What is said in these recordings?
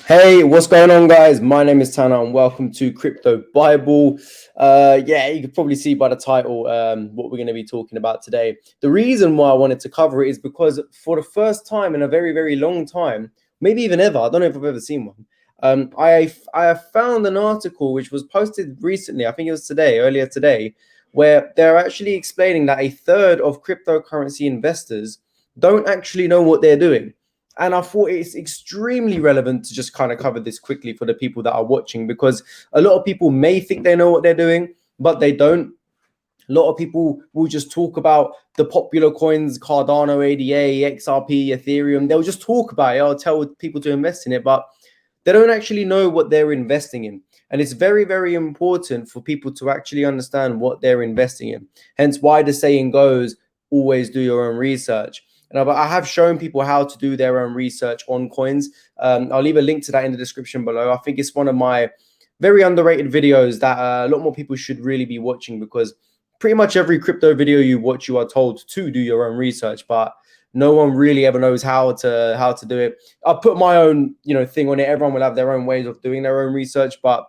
Hey, what's going on, guys? My name is Tanner, and welcome to Crypto Bible. Yeah, you can probably see by the title what we're going to be talking about today. The reason why I wanted to cover it is because for the first time in a very, very long time, maybe even ever, I don't know if I've ever seen one. I have found an article which was posted recently. I think it was today, earlier today, where they're actually explaining that a third of cryptocurrency investors don't actually know what they're doing. And I thought it's extremely relevant to just kind of cover this quickly for the people that are watching, because a lot of people may think they know what they're doing, but they don't. A lot of people will just talk about the popular coins, Cardano, ADA, XRP, Ethereum. They'll just talk about it. I'll tell people to invest in it, but they don't actually know what they're investing in. And it's very, very important for people to actually understand what they're investing in. Hence why the saying goes, always do your own research. And I have shown people how to do their own research on coins. I'll leave a link to that in the description below. I think it's one of my very underrated videos that a lot more people should really be watching, because pretty much every crypto video you watch, you are told to do your own research, but no one really ever knows how to do it. I'll put my own thing on it. Everyone will have their own ways of doing their own research, but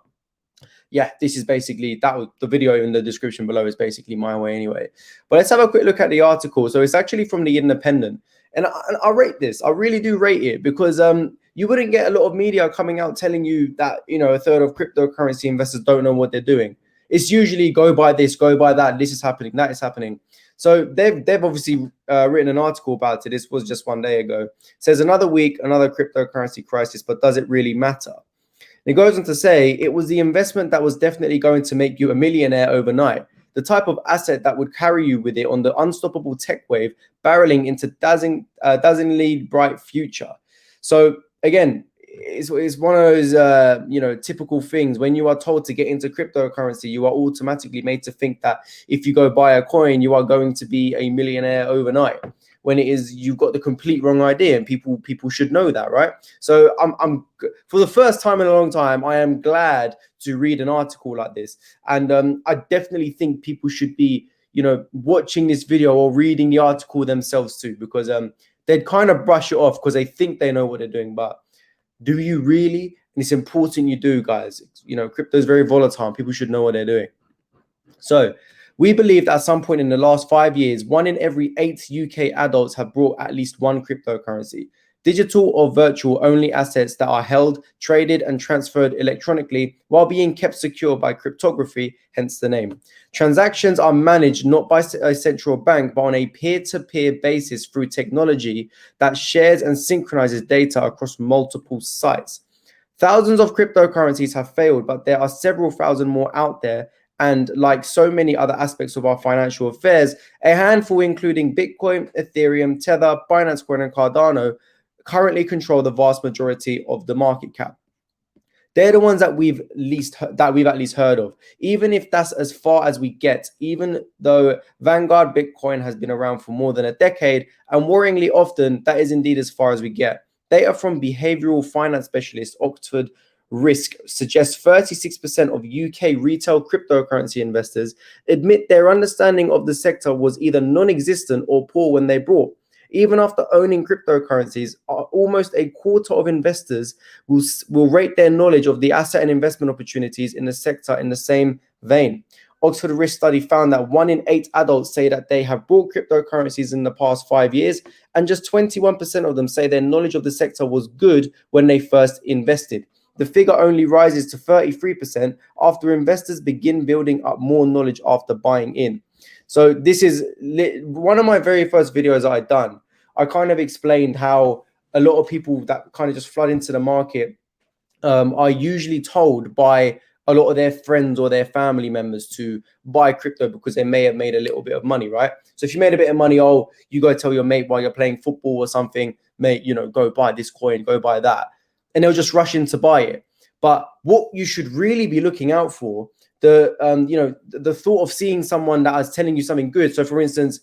yeah, this is basically that. The video in the description below is basically my way anyway. But let's have a quick look at the article. So it's actually from the Independent, and I rate this. I really do rate it, because you wouldn't get a lot of media coming out telling you that a third of cryptocurrency investors don't know what they're doing. It's usually go buy this, go buy that. This is happening, that is happening. So they've obviously written an article about it. This was just one day ago. It says another week, another cryptocurrency crisis, but does it really matter? It goes on to say it was the investment that was definitely going to make you a millionaire overnight. The type of asset that would carry you with it on the unstoppable tech wave, barreling into dazzlingly bright future. So again, it's one of those typical things. When you are told to get into cryptocurrency, you are automatically made to think that if you go buy a coin, you are going to be a millionaire overnight, when it is you've got the complete wrong idea, and people should know that, right? So I'm for the first time in a long time, I am glad to read an article like this, and I definitely think people should be watching this video or reading the article themselves too, because they'd kind of brush it off because they think they know what they're doing, but do you really? And it's important you do, guys. Crypto is very volatile, and people should know what they're doing. So we believe that at some point in the last 5 years, 1 in every 8 UK adults have bought at least one cryptocurrency. Digital or virtual only assets that are held, traded, and transferred electronically while being kept secure by cryptography, hence the name. Transactions are managed not by a central bank, but on a peer-to-peer basis through technology that shares and synchronizes data across multiple sites. Thousands of cryptocurrencies have failed, but there are several thousand more out there. And like so many other aspects of our financial affairs, a handful, including Bitcoin, Ethereum, Tether, Binance Coin, and Cardano, currently control the vast majority of the market cap. They're the ones that we've at least heard of, even if that's as far as we get, even though Vanguard Bitcoin has been around for more than a decade, and worryingly often, that is indeed as far as we get. Data from behavioral finance specialist Oxford Risk suggests 36% of UK retail cryptocurrency investors admit their understanding of the sector was either non-existent or poor when they bought. Even after owning cryptocurrencies, almost a quarter of investors will rate their knowledge of the asset and investment opportunities in the sector in the same vein. Oxford Risk study found that 1 in 8 adults say that they have bought cryptocurrencies in the past 5 years, and just 21% of them say their knowledge of the sector was good when they first invested. The figure only rises to 33% after investors begin building up more knowledge after buying in. So this is one of my very first videos I'd done. I kind of explained how a lot of people that kind of just flood into the market are usually told by a lot of their friends or their family members to buy crypto because they may have made a little bit of money, right? So if you made a bit of money, oh, you go tell your mate while you're playing football or something, mate, go buy this coin, go buy that. And they'll just rush in to buy it. But what you should really be looking out for, the thought of seeing someone that is telling you something good. So for instance,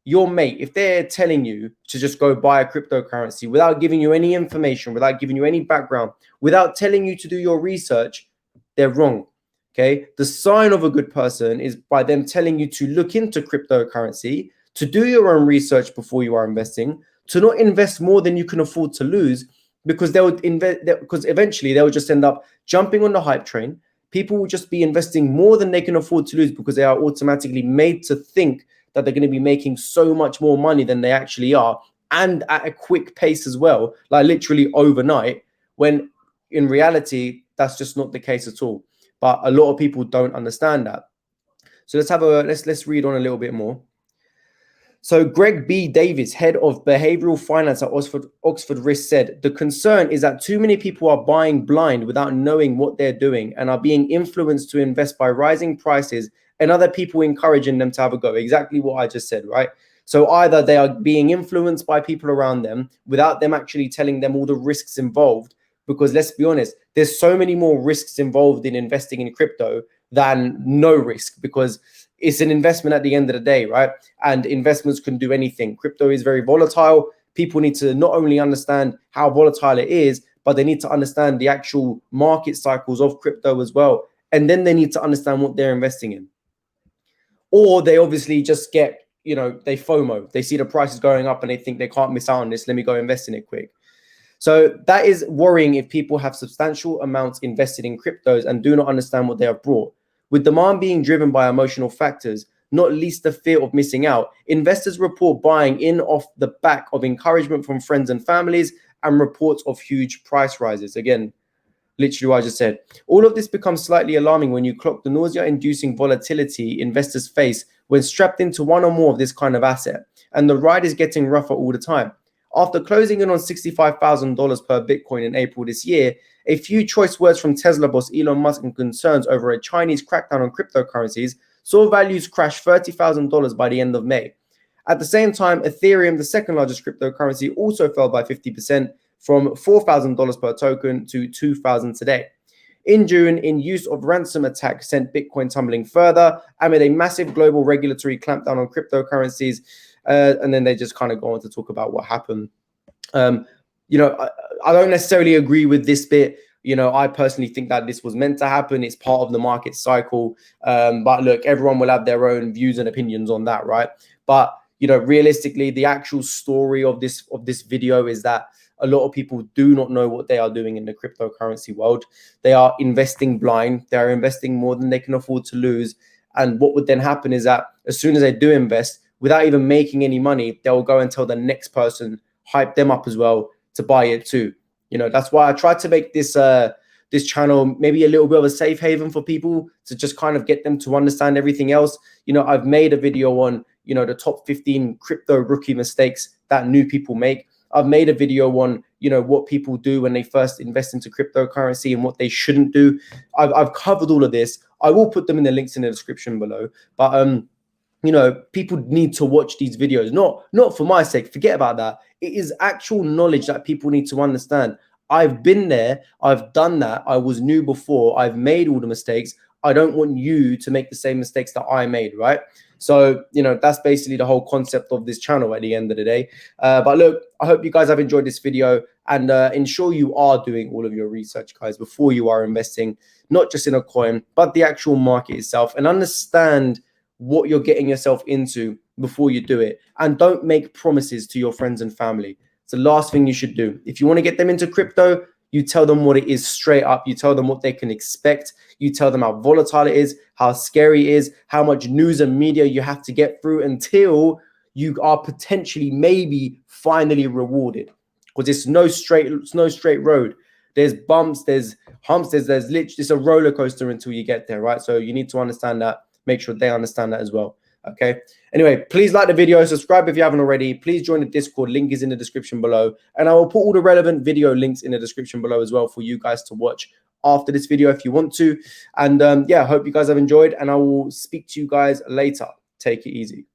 your mate, if they're telling you to just go buy a cryptocurrency without giving you any information, without giving you any background, without telling you to do your research, they're wrong. Okay. The sign of a good person is by them telling you to look into cryptocurrency, to do your own research before you are investing, to not invest more than you can afford to lose, because they'll invest, because eventually they'll just end up jumping on the hype train. People will just be investing more than they can afford to lose because they are automatically made to think that they're going to be making so much more money than they actually are, and at a quick pace as well, like literally overnight, when in reality, that's just not the case at all. But a lot of people don't understand that. So let's read on a little bit more. So Greg B. Davis, head of behavioral finance at Oxford Risk, said, the concern is that too many people are buying blind without knowing what they're doing and are being influenced to invest by rising prices and other people encouraging them to have a go. Exactly what I just said, right? So either they are being influenced by people around them without them actually telling them all the risks involved, because let's be honest, there's so many more risks involved in investing in crypto than no risk, because it's an investment at the end of the day, right? And investments can do anything. Crypto is very volatile. People need to not only understand how volatile it is, but they need to understand the actual market cycles of crypto as well. And then they need to understand what they're investing in. Or they obviously just get, they FOMO. They see the prices going up and they think they can't miss out on this. Let me go invest in it quick. So that is worrying if people have substantial amounts invested in cryptos and do not understand what they have brought. With demand being driven by emotional factors, not least the fear of missing out, investors report buying in off the back of encouragement from friends and families and reports of huge price rises. Again, literally what I just said. All of this becomes slightly alarming when you clock the nausea-inducing volatility investors face when strapped into one or more of this kind of asset. And the ride is getting rougher all the time. After closing in on $65,000 per Bitcoin in April this year, a few choice words from Tesla boss Elon Musk and concerns over a Chinese crackdown on cryptocurrencies saw values crash $30,000 by the end of May. At the same time, Ethereum, the second largest cryptocurrency, also fell by 50% from $4,000 per token to $2,000 today. In June, in use of ransom attack sent Bitcoin tumbling further amid a massive global regulatory clampdown on cryptocurrencies. And then they just kind of go on to talk about what happened. I don't necessarily agree with this bit. I personally think that this was meant to happen. It's part of the market cycle. But look, everyone will have their own views and opinions on that, right? But realistically, the actual story of this video is that a lot of people do not know what they are doing in the cryptocurrency world. They are investing blind. They are investing more than they can afford to lose. And what would then happen is that as soon as they do invest, without even making any money, they'll go and tell the next person, hype them up as well to buy it too. That's why I tried to make this this channel maybe a little bit of a safe haven for people to just kind of get them to understand everything else. I've made a video on, the top 15 crypto rookie mistakes that new people make. I've made a video on, what people do when they first invest into cryptocurrency and what they shouldn't do. I've covered all of this. I will put them in the links in the description below. But people need to watch these videos, not for my sake. Forget about that. It is actual knowledge that people need to understand. I've been there. I've done that. I was new before. I've made all the mistakes. I don't want you to make the same mistakes that I made, right? So, that's basically the whole concept of this channel at the end of the day. But look, I hope you guys have enjoyed this video, and ensure you are doing all of your research, guys, before you are investing, not just in a coin, but the actual market itself, and understand what you're getting yourself into before you do it. And don't make promises to your friends and family. It's the last thing you should do. If you want to get them into crypto, you tell them what it is straight up. You tell them what they can expect. You tell them how volatile it is, how scary it is, how much news and media you have to get through until you are potentially maybe finally rewarded. Because it's no straight road. There's bumps, there's humps, there's literally, it's a roller coaster until you get there, right? So you need to understand that. Make sure they understand that as well. Okay. Anyway, please like the video, subscribe if you haven't already. Please join the Discord. Link is in the description below. And I will put all the relevant video links in the description below as well for you guys to watch after this video if you want to. And yeah, I hope you guys have enjoyed, and I will speak to you guys later. Take it easy.